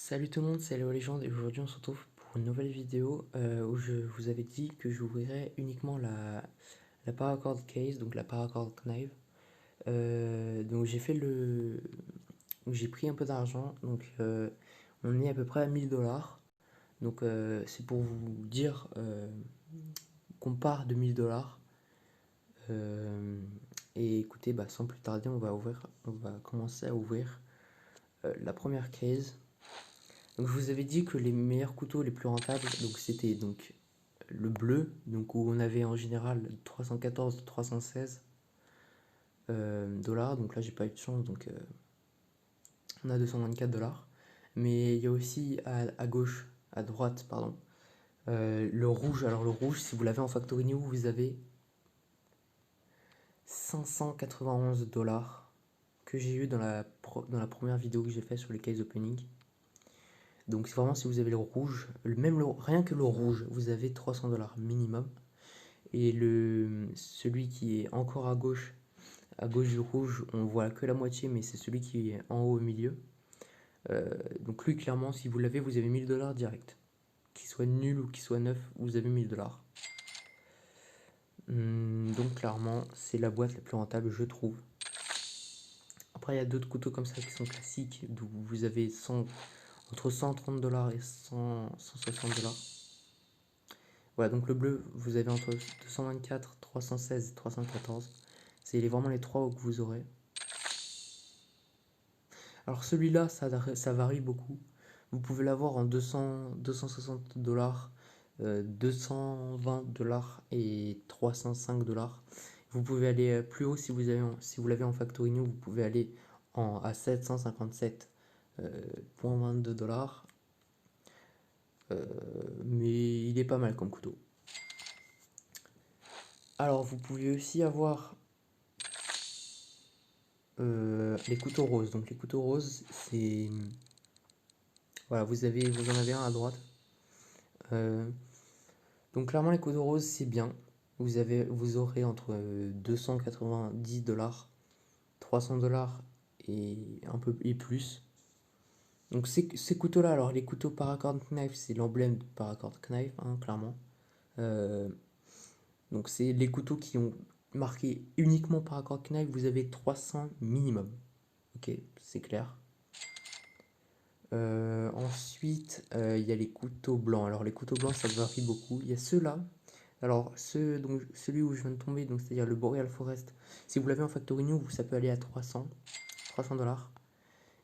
Salut tout le monde, c'est Léo Légende et aujourd'hui on se retrouve pour une nouvelle vidéo où je vous avais dit que j'ouvrirais uniquement la Paracord Case, donc la Paracord Knife. Donc j'ai fait le... J'ai pris un peu d'argent, donc on est à peu près à 1000 $. Donc c'est pour vous dire qu'on part de 1000 $. Et écoutez, sans plus tarder, on va commencer à ouvrir la première case. Donc je vous avais dit que les meilleurs couteaux les plus rentables, donc c'était donc le bleu, donc où on avait en général 314, 316 dollars. Donc là j'ai pas eu de chance, donc on a 224 dollars. Mais il y a aussi à gauche, à droite, pardon, le rouge. Alors le rouge, si vous l'avez en Factory New, vous avez 591 dollars que j'ai eu dans la première vidéo que j'ai fait sur les case opening. Donc vraiment si vous avez le rouge, rien que le rouge, vous avez 300 dollars minimum. Et celui qui est encore à gauche du rouge, on voit que la moitié, mais c'est celui qui est en haut au milieu. Donc lui clairement si vous l'avez, vous avez 1000 $ direct. Qu'il soit nul ou qu'il soit neuf, vous avez 1000 $. Donc clairement c'est la boîte la plus rentable je trouve. Après il y a d'autres couteaux comme ça qui sont classiques, d'où vous avez entre 130 $ et 160 $. Voilà, donc le bleu, vous avez entre 224, 316 et 314. C'est vraiment les trois que vous aurez. Alors celui-là, ça varie beaucoup. Vous pouvez l'avoir en 260 $, 220 $ et 305 $. Vous pouvez aller plus haut si vous l'avez en Factory New, vous pouvez aller à 757,22 $. Mais il est pas mal comme couteau. Alors vous pouvez aussi avoir les couteaux roses. Donc les couteaux roses, c'est... Voilà, vous en avez un à droite. Donc clairement les couteaux roses, c'est bien. Vous aurez entre 290 $, 300 $ et un peu et plus. Donc ces couteaux-là, alors les couteaux Paracord Knife, c'est l'emblème de Paracord Knife, hein, clairement. Donc c'est les couteaux qui ont marqué uniquement Paracord Knife, vous avez 300 minimum. Ok, c'est clair. Ensuite, il y a les couteaux blancs. Alors les couteaux blancs, ça varie beaucoup. Il y a ceux-là. Alors donc, celui où je viens de tomber, donc c'est-à-dire le Boreal Forest. Si vous l'avez en Factory New, ça peut aller à 300 $.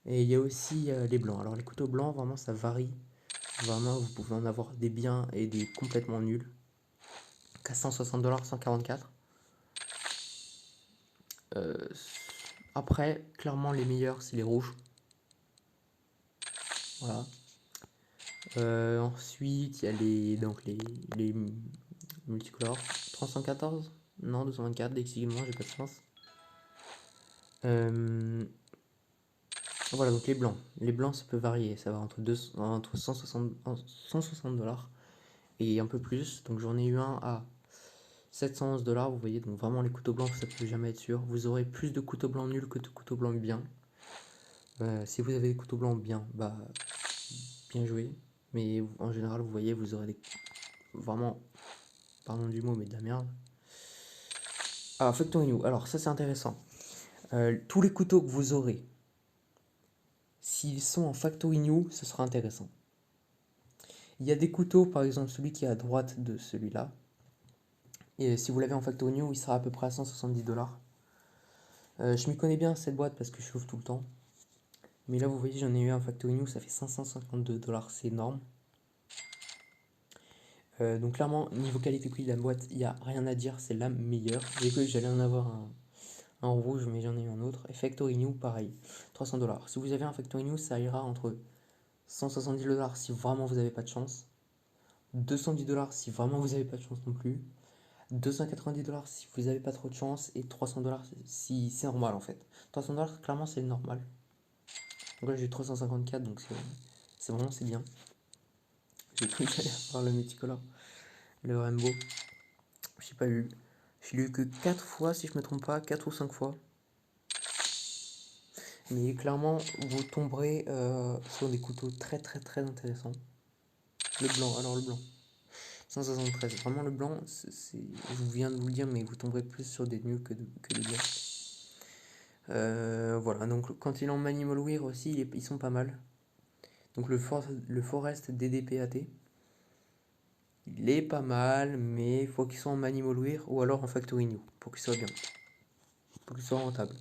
Et il y a aussi les blancs. Alors les couteaux blancs, vraiment, ça varie. Vraiment, vous pouvez en avoir des biens et des complètement nuls. Qu'à 160 $, 144. Après, clairement, les meilleurs, c'est les rouges. Voilà. Ensuite, il y a les multicolores. 314? Non, 224, excusez-moi, j'ai pas de chance. Voilà, donc les blancs. Les blancs, ça peut varier. Ça va entre 160 $, et un peu plus. Donc j'en ai eu un à 711 $. Vous voyez, donc vraiment les couteaux blancs, ça peut jamais être sûr. Vous aurez plus de couteaux blancs nuls que de couteaux blancs bien. Si vous avez des couteaux blancs bien, bien joué. Mais en général, vous voyez, vous aurez vraiment, pardon du mot, mais de la merde. Ah, Factory New. Alors ça c'est intéressant. Tous les couteaux que vous aurez, s'ils sont en Factory New, ce sera intéressant. Il y a des couteaux, par exemple celui qui est à droite de celui-là. Et si vous l'avez en Factory New, il sera à peu près à 170 $. Je m'y connais bien cette boîte parce que je l'ouvre tout le temps. Mais là, vous voyez, j'en ai eu un Factory New, ça fait 552 $, c'est énorme. Donc clairement, niveau qualité-prix de la boîte, il n'y a rien à dire, c'est la meilleure. J'ai cru que j'allais en avoir un rouge, mais j'en ai eu un autre. Et Factory New, pareil, 300 $. Si vous avez un Factory New, ça ira entre 170 $ si vraiment vous n'avez pas de chance, 210 $ si vraiment vous n'avez pas de chance non plus, 290 $ si vous n'avez pas trop de chance, et 300 $ si c'est normal en fait. 300 $, clairement, c'est le normal. Donc là, j'ai 354, donc c'est bien. J'ai cru que j'allais avoir le multicolore, le rainbow. J'ai pas eu. Je l'ai eu que 4 fois, si je me trompe pas, 4 ou 5 fois. Mais clairement, vous tomberez sur des couteaux très très très intéressants. Le blanc, alors le blanc. 173, vraiment le blanc, je viens de vous le dire, mais vous tomberez plus sur des nuls que des blancs. Voilà, donc quand il est en Manimal Wear aussi, ils sont pas mal. Donc le Forest DDPAT, il est pas mal, mais il faut qu'il soit en Manimal Wear ou alors en Factory New pour qu'il soit bien, pour qu'il soit rentable.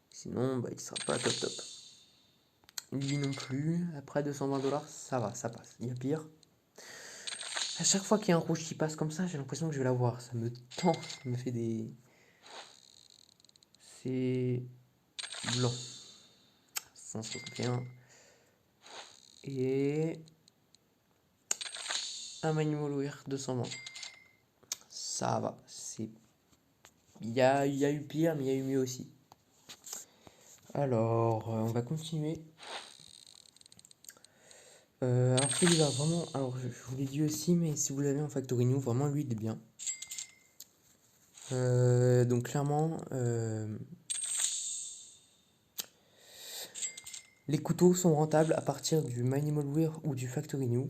Sinon, bah, il sera pas top top. Lui non plus. Après 220$, ça va, ça passe. Il y a pire. À chaque fois qu'il y a un rouge qui passe comme ça, j'ai l'impression que je vais l'avoir. Ça me tend, ça me fait des. C'est blanc. 161. Et un Manimal Wear 220. Ça va. Il y a eu pire, mais il y a eu mieux aussi. Alors, on va continuer. Alors celui-là, vraiment, alors je vous l'ai dit aussi, mais si vous l'avez en Factory New, vraiment lui il est bien. Donc clairement, les couteaux sont rentables à partir du Manimal Wear ou du Factory New.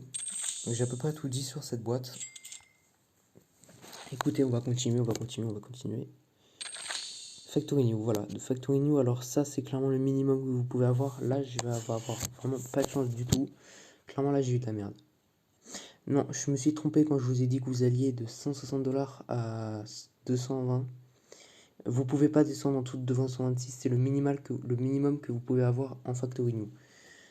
J'ai à peu près tout dit sur cette boîte. Écoutez, on va continuer. Factory New, voilà. De Factory New, alors ça c'est clairement le minimum que vous pouvez avoir. Là, je vais avoir vraiment pas de chance du tout. Clairement, là, j'ai eu de la merde. Non, je me suis trompé quand je vous ai dit que vous alliez de 160$ à 220. Vous pouvez pas descendre en dessous de 226, c'est le minimum que vous pouvez avoir en Factory New.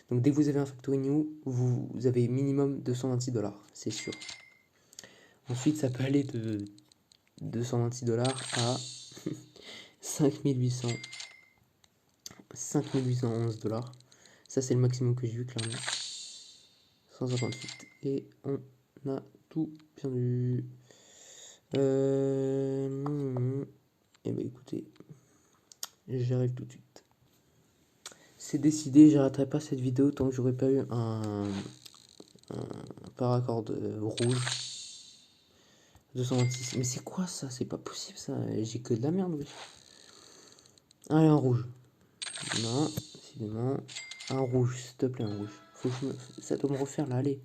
Donc dès que vous avez un Factory New, vous avez minimum 226$, c'est sûr. Ensuite, ça peut aller de 226$ à 5800, 5811$. Ça, c'est le maximum que j'ai vu, clairement. 158. Et on a tout perdu. Et bah écoutez, j'arrive tout de suite. C'est décidé, j'arrêterai pas cette vidéo tant que j'aurais pas eu un paracorde rouge. 226. Mais c'est quoi ça? C'est pas possible ça. J'ai que de la merde, oui. Allez, un rouge. Non, décidément. Un rouge, s'il te plaît, un rouge. Faut que ça doit me refaire là, allez.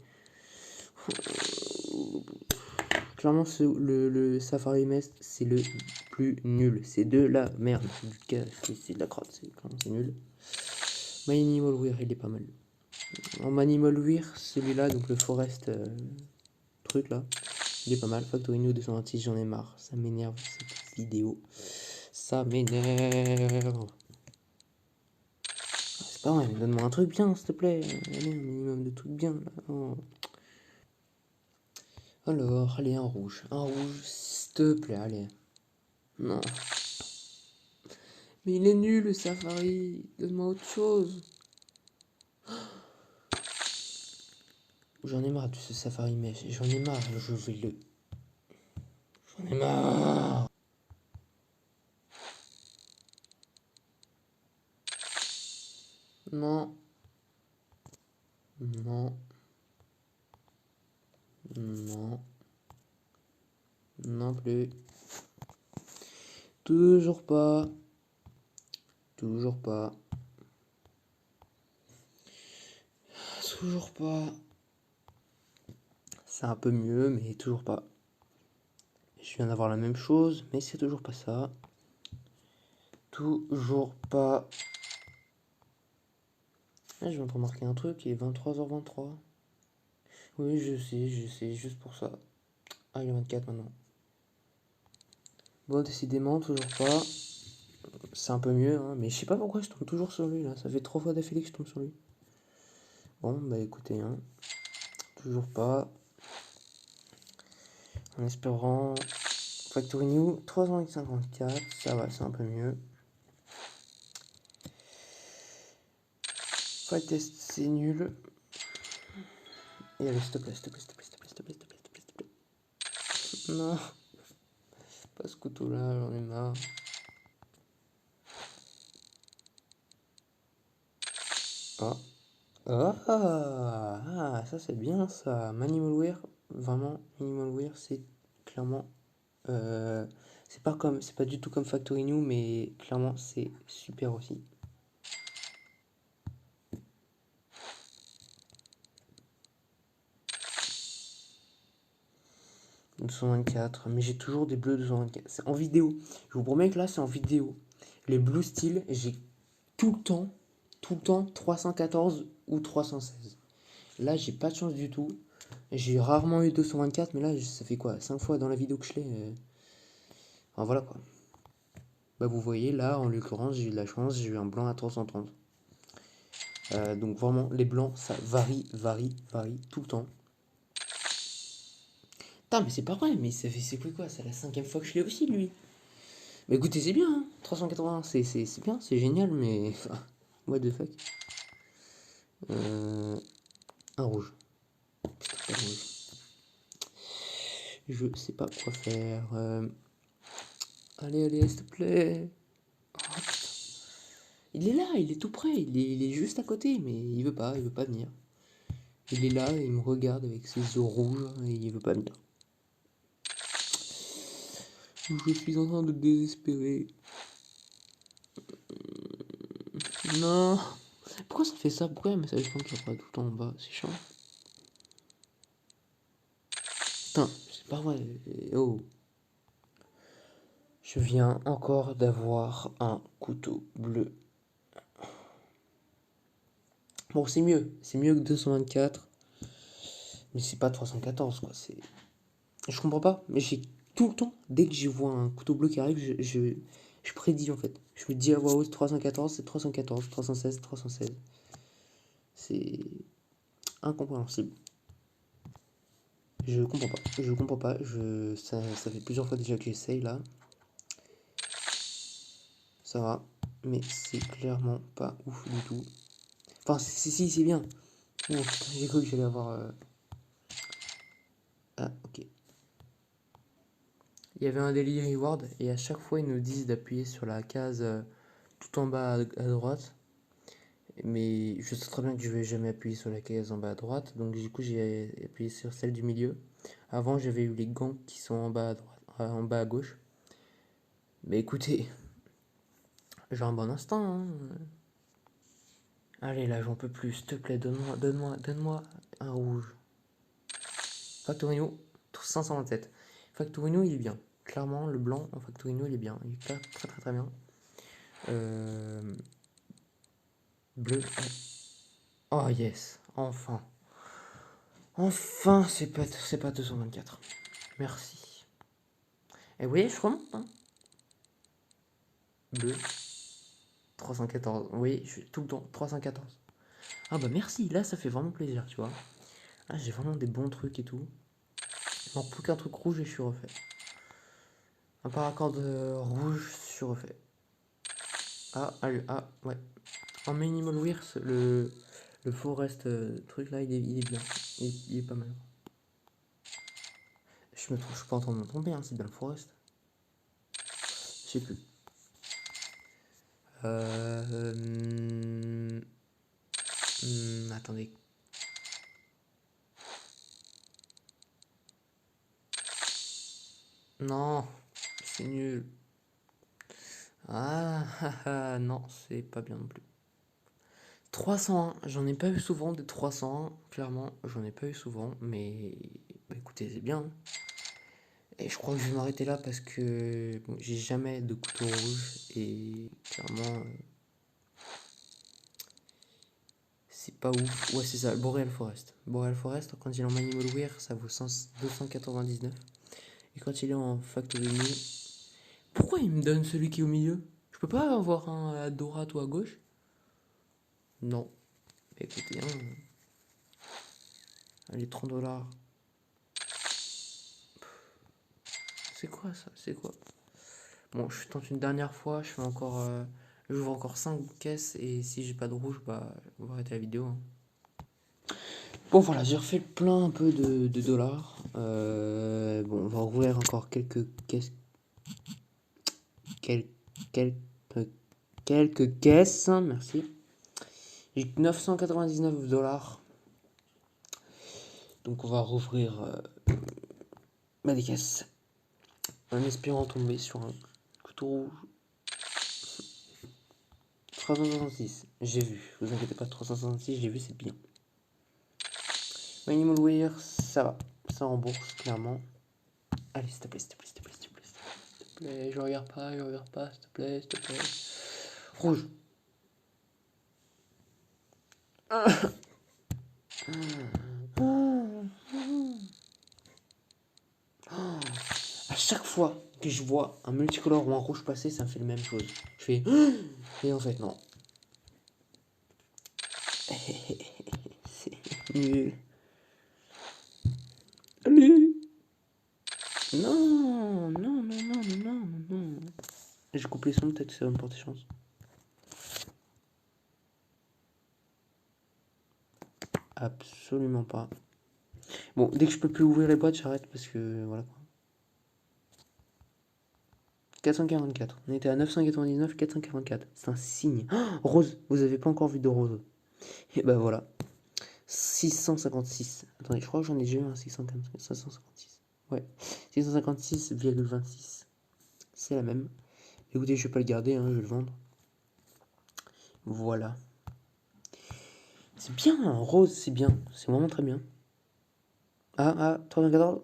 Clairement, le Safari Mest, c'est le plus nul. C'est de la merde. C'est de la crotte. C'est nul. Manimal Wear, il est pas mal. En Manimal Wear, celui-là, donc le Forest truc là, il est pas mal. Factory New 226, j'en ai marre. Ça m'énerve cette vidéo. Ça m'énerve. C'est pas vrai, mais donne-moi un truc bien, s'il te plaît. Allez, un minimum de trucs bien. Là. Oh. Alors, allez, un rouge. Un rouge, s'il te plaît, allez. Non. Mais il est nul le Safari. Donne-moi autre chose. J'en ai marre de ce Safari Mesh. J'en ai marre. Je vais le. J'en ai marre. Non. Non. Non. Non plus. Toujours pas. Toujours pas. Toujours pas. C'est un peu mieux, mais toujours pas. Je viens d'avoir la même chose, mais c'est toujours pas ça. Toujours pas. Ah, je viens de remarquer un truc, il est 23h23. Oui, je sais, juste pour ça. Ah, il est 24 maintenant. Bon, décidément, toujours pas. C'est un peu mieux, hein, mais je sais pas pourquoi je tombe toujours sur lui, là. Ça fait 3 fois d'affilée que je tombe sur lui. Bon, bah écoutez, hein. Toujours pas. En espérant... Factory New, 3,54, ça va, c'est un peu mieux. Fight test, c'est nul. Et allez, s'il te plaît, s'il te plaît, s'il te plaît, s'il te plaît, s'il te plaît, s'il te plaît, s'il te plaît, s'il te plaît. Non, pas ce couteau-là, j'en ai marre. Ah. Ah, ça c'est bien ça. Manimal Wear, vraiment, Manimal Wear, c'est clairement. C'est pas du tout comme Factory New, mais clairement, c'est super aussi. 224, mais j'ai toujours des bleus 224. C'est en vidéo. Je vous promets que là, c'est en vidéo. Les Blue Steel, j'ai tout le temps 314 ou 316. Là, j'ai pas de chance du tout. J'ai rarement eu 224, mais là, ça fait quoi 5 fois dans la vidéo que je l'ai. Enfin, voilà quoi. Bah, vous voyez, là, en l'occurrence, j'ai eu de la chance, j'ai eu un blanc à 330. Donc vraiment, les blancs, ça varie tout le temps. Putain, mais c'est pas vrai, mais c'est quoi? C'est la 5e fois que je l'ai aussi, lui. Mais écoutez, c'est bien, hein, 380, c'est bien, c'est génial, mais... Enfin, what the fuck. Un rouge. Putain, pas de rouge. Je sais pas quoi faire. Allez, s'il te plaît. Oh, putain. Il est là, il est tout près, il est juste à côté, mais il veut pas venir. Il est là, il me regarde avec ses yeux rouges, et il veut pas venir. Je suis en train de désespérer. Non. Pourquoi ça fait ça? Pourquoi il y a un message qui apparaît tout le temps en bas? C'est chiant. Putain, c'est pas vrai. Oh. Je viens encore d'avoir un couteau bleu. Bon, c'est mieux. C'est mieux que 224. Mais c'est pas 314, quoi. Je comprends pas. Mais j'ai tout le temps, dès que je vois un couteau bleu qui arrive, je prédis en fait. Je me dis à voix haute 314, c'est 314, 316, 316. C'est incompréhensible. Je comprends pas. Je comprends pas. Ça fait plusieurs fois déjà que j'essaye là. Ça va. Mais c'est clairement pas ouf du tout. Enfin, si, c'est bien. Oh, putain, j'ai cru que j'allais avoir... Ah, ok. Il y avait un daily reward et à chaque fois ils nous disent d'appuyer sur la case tout en bas à droite. Mais je sais très bien que je vais jamais appuyer sur la case en bas à droite. Donc du coup j'ai appuyé sur celle du milieu. Avant j'avais eu les gants qui sont en bas à droite, en bas à gauche. Mais écoutez, j'ai un bon instinct, hein. Allez là, j'en peux plus, s'il te plaît, donne-moi un rouge. Factorino, 527. Factorino, il est bien. Clairement, le blanc en Factorino, il est bien. Il est très bien. Bleu. Oh yes, enfin. Enfin, c'est pas 224. Merci. Et vous voyez, je remonte, hein. Bleu. 314. Oui, je suis tout le temps. 314. Ah bah merci, là ça fait vraiment plaisir, tu vois. Là j'ai vraiment des bons trucs et tout. Il manque plus qu'un truc rouge et je suis refait. Un paracorde rouge, je suis refait. Ah, allez, ah, ouais. En minimal wear, le forest truc là, il est bien. Il est pas mal. Je suis pas en train de me tromper, hein, c'est bien le forest. Je sais plus. Attendez. Non, c'est nul. Non, c'est pas bien non plus. 301, j'en ai pas eu souvent des 301, clairement, j'en ai pas eu souvent, mais bah, écoutez, c'est bien. Et je crois que je vais m'arrêter là parce que bon, j'ai jamais de couteau rouge et clairement, c'est pas ouf. Ouais, c'est ça, Boreal Forest. Boreal Forest, quand il est en Manimal Wear, ça vaut 299. Et quand il est en Factory New, pourquoi il me donne celui qui est au milieu? Je peux pas avoir un à droite ou à gauche? Non. Mais écoutez, hein, allez, 30 $. C'est quoi ça? C'est quoi? Bon, je tente une dernière fois, je fais encore. J'ouvre encore 5 caisses et si j'ai pas de rouge, bah, on va arrêter la vidéo, hein. Bon, voilà, j'ai refait plein un peu de dollars. Bon, on va ouvrir encore quelques caisses. Quelques caisses, merci. J'ai 999 $. Donc, on va rouvrir des caisses. En espérant tomber sur un couteau rouge. 366, j'ai vu. Vous inquiétez pas, 366, j'ai vu, c'est bien. Minimal Wear, ça va. Ça rembourse, clairement. Allez, s'il te plaît, s'il te plaît, s'il te plaît, s'il te plaît. S'il te plaît, je regarde pas, s'il te plaît, s'il te plaît. Rouge. À chaque fois que je vois un multicolore ou un rouge passer, ça me fait la même chose. Je fais... Et en fait, non. C'est nul. Allez. Non, non, non, non, non, non, non. Je coupe les sons, peut-être que ça va me porter chance. Absolument pas. Bon, dès que je peux plus ouvrir les boîtes, j'arrête parce que voilà quoi. 444. On était à 999, 444. C'est un signe. Oh, rose, vous avez pas encore vu de rose. Et ben voilà. 656. Attendez, je crois que j'en ai déjà eu un 556. Ouais. 656,26. C'est la même. Écoutez, je vais pas le garder, hein, je vais le vendre. Voilà. C'est bien, un rose, c'est bien. C'est vraiment très bien. Ah, 314.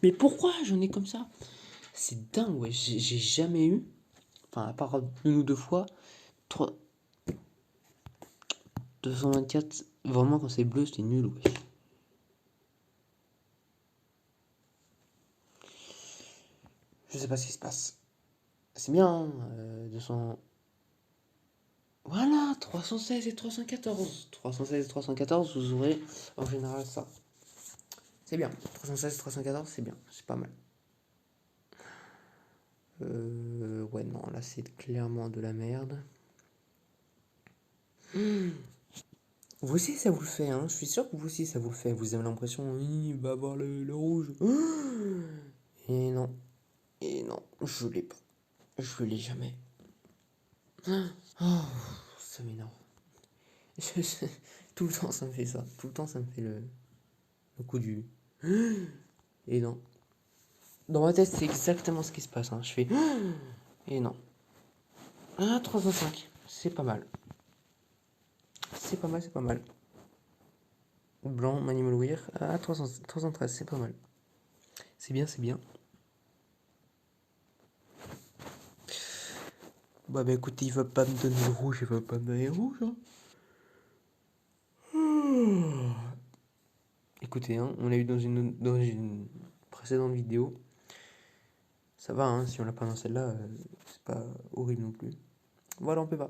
Mais pourquoi j'en ai comme ça? C'est dingue, ouais. J'ai jamais eu, enfin, à part une ou deux fois, 3... 224. Vraiment, quand c'est bleu, c'est nul, ouais. Je sais pas ce qui se passe. C'est bien, hein, 200. Voilà, 316 et 314. 316 et 314, vous aurez en général ça. C'est bien. 316 et 314, c'est bien. C'est pas mal. Ouais, non, là, c'est clairement de la merde. Vous aussi, ça vous le fait, hein. Je suis sûr que vous aussi, ça vous le fait. Vous avez l'impression, oui, il va avoir le rouge. Et non. Et non, je l'ai pas. Je l'ai jamais. Oh, ça m'énerve. Tout le temps, ça me fait ça. Tout le temps, ça me fait le coup du... Et non. Dans ma tête, c'est exactement ce qui se passe, hein. Je fais... Et non. Ah, 305. C'est pas mal. C'est pas mal, c'est pas mal. Blanc, Manimal Weir. Ah, 313, c'est pas mal. C'est bien, c'est bien. Bah écoutez, il va pas me donner le rouge, il va pas me donner le rouge, hein. Écoutez, hein, on l'a eu dans une précédente vidéo. Ça va, hein, si on l'a pas dans celle-là, c'est pas horrible non plus. Voilà, on peut pas.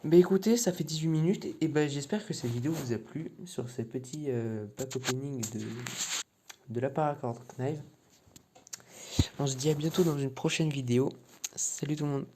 Bah écoutez, ça fait 18 minutes et bah j'espère que cette vidéo vous a plu sur ces petits pack opening de la Paracord Knife. On se dit à bientôt dans une prochaine vidéo. Salut tout le monde.